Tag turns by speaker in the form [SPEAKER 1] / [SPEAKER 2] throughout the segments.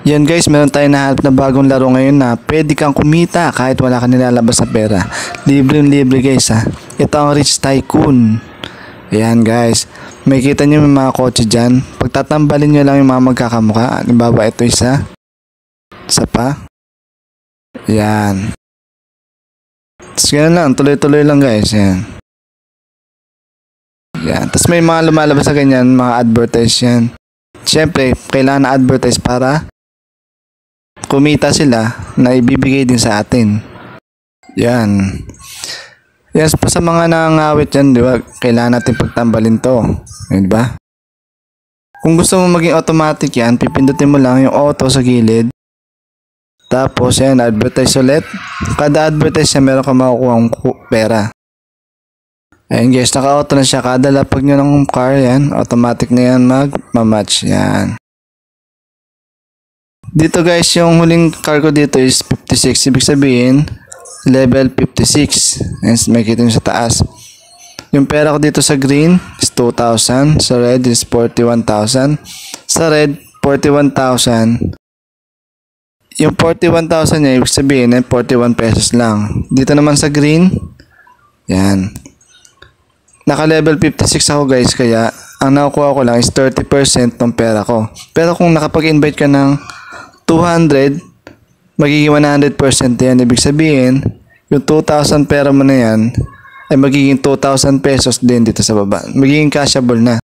[SPEAKER 1] Yan guys, meron tayong nahanap na bagong laro ngayon na pwede kang kumita kahit wala ka nilalabas sa pera. Libre guys ha. Ito ang Rich Tycoon. Ayan guys, may kita nyo may mga kotse dyan. Pagtatambalin nyo lang yung mga magkakamukha. Halimbawa ito isa pa. Ayan. Tapos ganun lang, tuloy-tuloy lang guys. Ayan. Ayan. Tapos may mga lumalabas sa ganyan, mga advertise yan. Siyempre, kailangan na advertise para kumita sila na ibibigay din sa atin. Yan. Yan pa sa mga nangangawit yan, di ba? Kailangan natin pagtambalin to. Di ba? Kung gusto mo maging automatic yan, pipindutin mo lang yung auto sa gilid. Tapos yan, advertise ulit. Kada advertise yan, meron ka makukuha pera. Ayan guys, naka-auto na siya. Kada lapag nyo ng car yan, automatic na yan mag-match. Yan. Dito guys, yung huling car ko dito is 56. Ibig sabihin, level 56. Ayan, makikita nyo sa taas. Yung pera ko dito sa green is 2,000. Sa red is 41,000. Sa red, 41,000. Yung 41,000 niya, ibig sabihin, 41 pesos lang. Dito naman sa green, yan. Naka-level 56 ako guys, kaya ang nakukuha ko lang is 30% ng pera ko. Pero kung nakapag-invite ka ng 200, magiging 100% yan. Ibig sabihin, yung 2,000 pera mo na yan, ay magiging 2,000 pesos din dito sa baba. Magiging cashable na.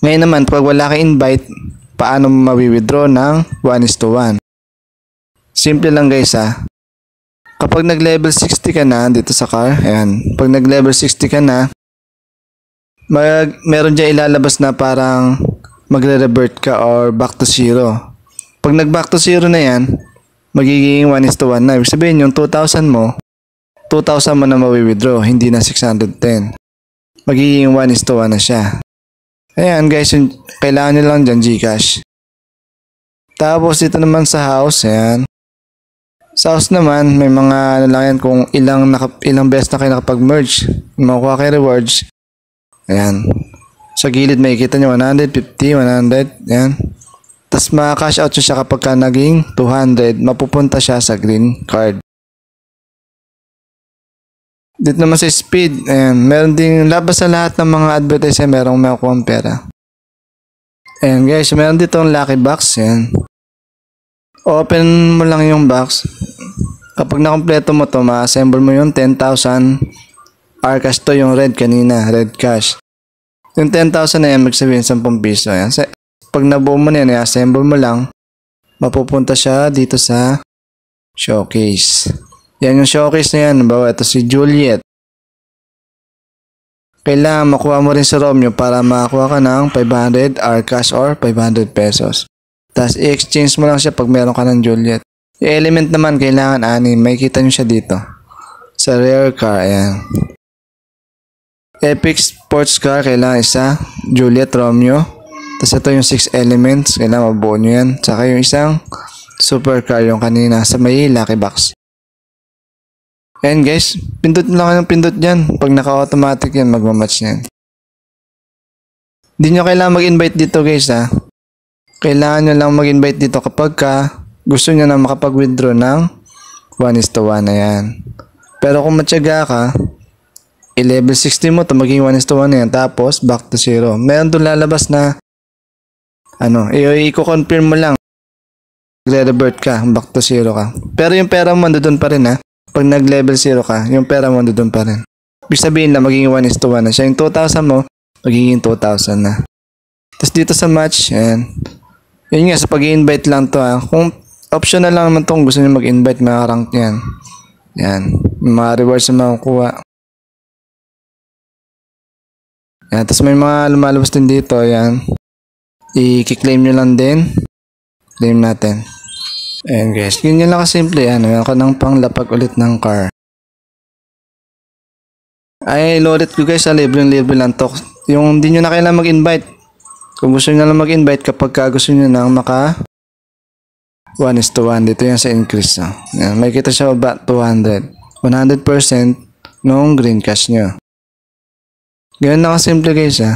[SPEAKER 1] Ngayon naman, pag wala ka invite, paano mo mawi-withdraw ng 1:1? Simple lang guys ha. Kapag nag-level 60 ka na dito sa car, ayan, pag nag-level 60 ka na, meron dyan ilalabas na parang magre-revert ka or back to zero. Pag nag-back to zero na yan, magiging 1:1 na. Ibig sabihin yung 2,000 mo, 2,000 mo na mawi-withdraw, hindi na 610. Magiging 1:1 na siya. Ayan guys, kailangan nyo lang dyan Gcash. Tapos dito naman sa house, ayan. Sa house naman, may mga ano lang yan kung ilang beses na kayo nakapag-merge. Makukuha kayo rewards. Ayan. Sa gilid makikita nyo 150, 100, ayan. Tapos maka-cash out siya kapag ka naging 200, mapupunta siya sa green card. Dito naman sa speed, ayan, meron ding labas sa lahat ng mga advertise, merong makukuha pera. Ayan guys, meron dito ang lucky box, ayan. Open mo lang yung box. Kapag nakompleto mo to, ma-assemble mo yung 10,000 R-cash to, yung red kanina, red cash. Yung 10,000 na yan, magsabihin 10 piso. Ayan. Pag nabuo mo na yan, i-assemble mo lang, mapupunta siya dito sa showcase. Yan yung showcase na yan. Bawa, ito si Juliet. Kailangan makuha mo rin sa Romeo para makakuha ka ng 500 R-cash or 500 pesos. Tapos i-exchange mo lang siya pag meron ka ng Juliet. Yung element naman kailangan 6. May kita nyo siya dito. Sa rare car, ayan. Epic sports car, kailangan isa. Juliet, Romeo. Tapos ito yung 6 elements. Kailangan mabuo nyo yan. Tsaka yung isang super car yung kanina sa may lucky box. Ayan guys. Pindot nyo lang ng pindot dyan. Pag naka-automatic yan, magmamatch yan. Hindi nyo kailangan mag-invite dito guys ha. Kailangan nyo lang mag-invite dito kapag gusto nyo na makapag-withdraw ng 1:1 na yan. Pero kung matyaga ka, i-level 60 mo to maging 1:1 na yan. Tapos, back to zero. Meron doon lalabas na i-confirm mo lang. Re-revert ka, back to zero ka. Pero yung pera mo doon pa rin ha. Pag nag-level 0 ka, yung pera mo doon pa rin. Ibig sabihin na magiging 1:1 na siya. Yung 2,000 mo, magiging 2,000 na. Tapos dito sa match, ayan. Yun nga, sa pag-i-invite lang to ha. Kung optional lang naman to, kung gusto nyo mag-invite, makarank yan. Yan. Mga rewards na makukuha. Yan. Tapos may mga lumalabas din dito, ayan. I-claim nyo lang din. Claim natin. Ayan guys. Ganyan lang kasimple yan. Meron ka ng panglapag ulit ng car. Ay, loaded ko guys. Libre lang to. Yung hindi nyo na kailangan mag-invite. Kung gusto nyo lang mag-invite kapag gusto nyo nang maka 1:1. Dito yan sa increase. No? Yan, may kita siya ba 200. 100% nung green cash nyo. Ganyan na kasimple guys ha.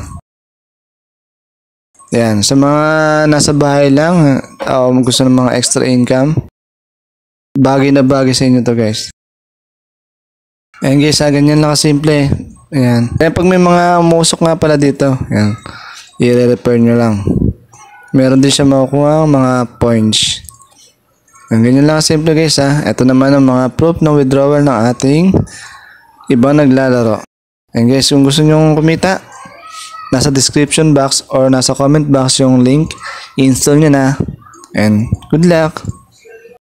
[SPEAKER 1] Yan, sa mga nasa bahay lang, gusto ng mga extra income, bagay na bagay sa inyo to guys. Ayan guys, ganyan lang kasimple. Ayan. Ayan, pag may mga umusok nga pala dito, ayan, i-repair nyo lang. Meron din siya makukuha mga points. Ayan, ganyan lang kasimple guys ha. Ito naman ang mga proof ng withdrawal ng ating ibang naglalaro. Ayan guys, kung gusto nyo kumita, nasa description box or nasa comment box yung link, i-install nyo na. And good luck!